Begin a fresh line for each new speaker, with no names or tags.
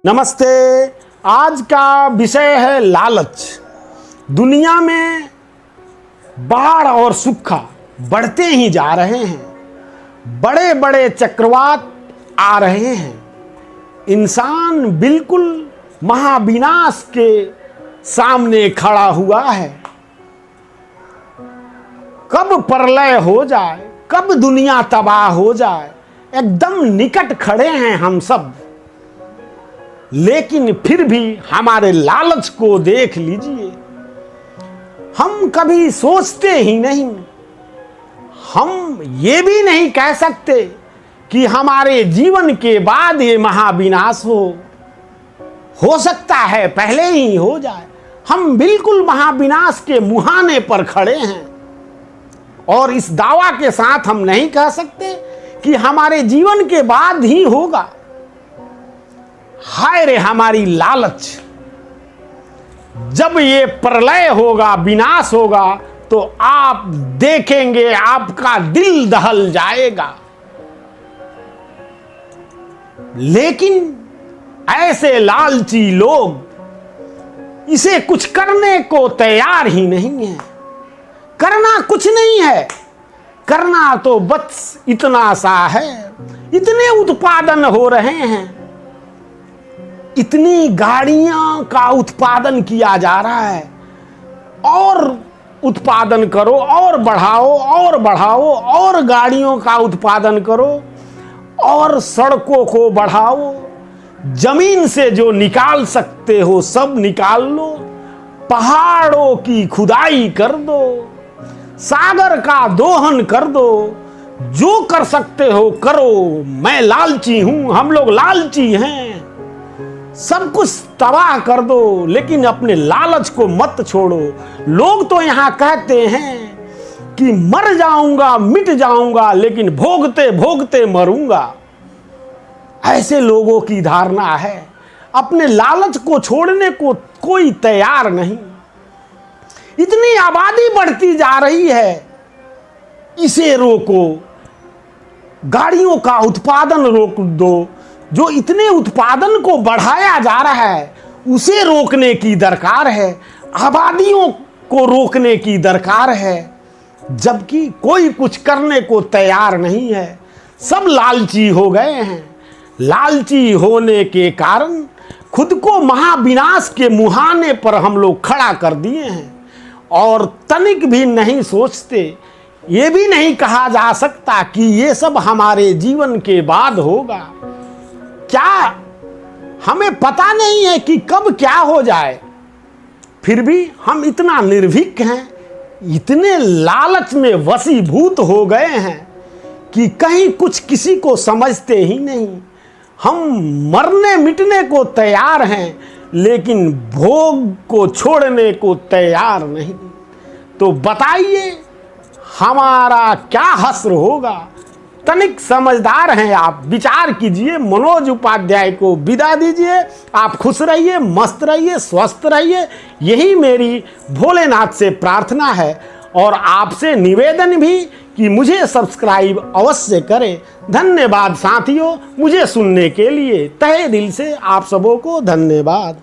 नमस्ते। आज का विषय है लालच। दुनिया में बाढ़ और सूखा बढ़ते ही जा रहे हैं। बड़े बड़े चक्रवात आ रहे हैं। इंसान बिल्कुल महाविनाश के सामने खड़ा हुआ है। कब प्रलय हो जाए, कब दुनिया तबाह हो जाए, एकदम निकट खड़े हैं हम सब। लेकिन फिर भी हमारे लालच को देख लीजिए। हम कभी सोचते ही नहीं। हम ये भी नहीं कह सकते कि हमारे जीवन के बाद ये महाविनाश हो सकता है पहले ही हो जाए। हम बिल्कुल महाविनाश के मुहाने पर खड़े हैं और इस दावा के साथ हम नहीं कह सकते कि हमारे जीवन के बाद ही होगा। हाय रे हमारी लालच। जब ये प्रलय होगा, विनाश होगा, तो आप देखेंगे आपका दिल दहल जाएगा। लेकिन ऐसे लालची लोग इसे कुछ करने को तैयार ही नहीं है। करना कुछ नहीं है, करना तो बस इतना सा है। इतने उत्पादन हो रहे हैं, इतनी गाड़ियां का उत्पादन किया जा रहा है। और उत्पादन करो और बढ़ाओ और बढ़ाओ और गाड़ियों का उत्पादन करो और सड़कों को बढ़ाओ। जमीन से जो निकाल सकते हो सब निकाल लो। पहाड़ों की खुदाई कर दो, सागर का दोहन कर दो। जो कर सकते हो करो। मैं लालची हूं, हम लोग लालची हैं। सब कुछ तबाह कर दो, लेकिन अपने लालच को मत छोड़ो। लोग तो यहां कहते हैं कि मर जाऊंगा, मिट जाऊंगा, लेकिन भोगते भोगते मरूंगा। ऐसे लोगों की धारणा है। अपने लालच को छोड़ने को कोई तैयार नहीं। इतनी आबादी बढ़ती जा रही है, इसे रोको। गाड़ियों का उत्पादन रोक दो। जो इतने उत्पादन को बढ़ाया जा रहा है उसे रोकने की दरकार है। आबादियों को रोकने की दरकार है, जबकि कोई कुछ करने को तैयार नहीं है। सब लालची हो गए हैं। लालची होने के कारण खुद को महाविनाश के मुहाने पर हम लोग खड़ा कर दिए हैं और तनिक भी नहीं सोचते। ये भी नहीं कहा जा सकता कि ये सब हमारे जीवन के बाद होगा। क्या हमें पता नहीं है कि कब क्या हो जाए। फिर भी हम इतना निर्भीक हैं, इतने लालच में वशीभूत हो गए हैं कि कहीं कुछ किसी को समझते ही नहीं। हम मरने मिटने को तैयार हैं, लेकिन भोग को छोड़ने को तैयार नहीं। तो बताइए हमारा क्या हश्र होगा। तनिक समझदार हैं आप, विचार कीजिए। मनोज उपाध्याय को विदा दीजिए। आप खुश रहिए, मस्त रहिए, स्वस्थ रहिए। यही मेरी भोलेनाथ से प्रार्थना है और आपसे निवेदन भी कि मुझे सब्सक्राइब अवश्य करें। धन्यवाद साथियों, मुझे सुनने के लिए तहे दिल से आप सबों को धन्यवाद।